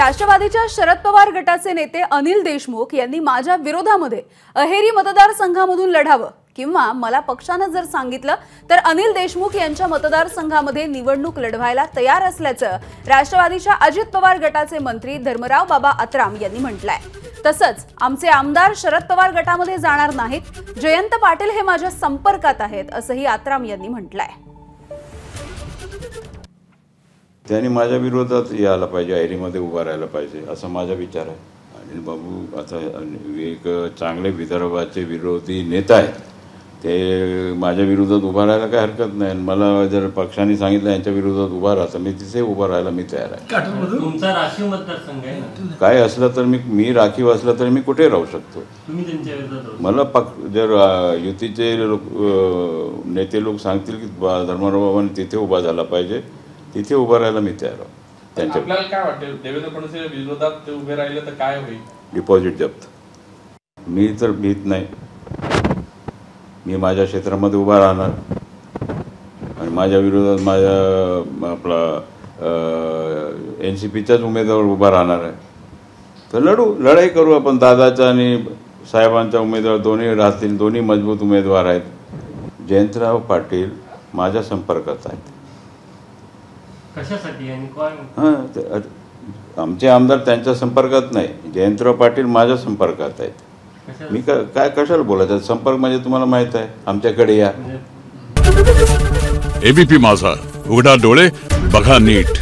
राष्ट्रवादीच्या शरद पवार गटाचे नेते अनिल देशमुख यांनी माझ्या विरोधामध्ये अहेरी मतदारसंघामधून लढावं किंवा मला पक्षाने जर सांगितलं तर अनिल देशमुख यांच्या मतदारसंघामध्ये निवडणूक लढवायला तयार असल्याचं राष्ट्रवादीच्या अजित पवार गटाचे मंत्री धर्मराव बाबा आत्राम यांनी म्हटलंय। तसंच आमचे आमदार शरद पवार गटामध्ये जाणार नाहीत, जयंत पाटील हे माझ्या संपर्कात आहेत असंही आत्राम यांनी म्हटलंय। त्यांनी माझ्या विरोधात यायला पाहिजे, अहेरीमध्ये उभा राहायला पाहिजे असा माझा विचार आहे। अनिल बाबू आता एक चांगले विदर्भाचे विरोधी नेता आहेत, ते माझ्या विरोधात उभा राहायला काही हरकत नाही। मला जर पक्षाने सांगितलं यांच्या विरोधात उभा राहा तर मी तिथे उभा राहायला मी तयार आहे। तुमचा राखीव मतदारसंघ आहे ना, काय असलं तर मी राखीव असलं तर मी कुठे राहू शकतो। तुम्ही त्यांच्या विरोधात मला जर युतीचे नेते लोक सांगतील की धर्मराव बाबांनी तिथे उभा झाला पाहिजे, तिथे उभं राहायला मी तयार आहे। आपल्याला काय वाटतं देवेंद्र फडणवीस विरोधात ते उभे राहिले तर काय होईल? डिपॉझिट जप्त। मी तर भीत नाही, मी माझ्या क्षेत्रामध्ये उभा राहणार आणि माझ्या विरोधात माझ्या आपला NCPचाच उमेदवार उभा राहणार आहे तर लढाई करू आपण। दादाचा आणि साहेबांचा उमेदवार दोन्ही राहतील, दोन्ही मजबूत उमेदवार आहेत। जयंतराव पाटील माझ्या संपर्कात आहेत। कशासाठी आणि काय? आमचे आमदार त्यांच्या संपर्कात नाही, जयंतराव पाटील माझ्या संपर्कात आहेत। मी काय कशाला बोलायचं? संपर्क म्हणजे तुम्हाला माहित आहे, आमच्याकडे या। एबीपी माझा, उघडा डोळे बघा नीट।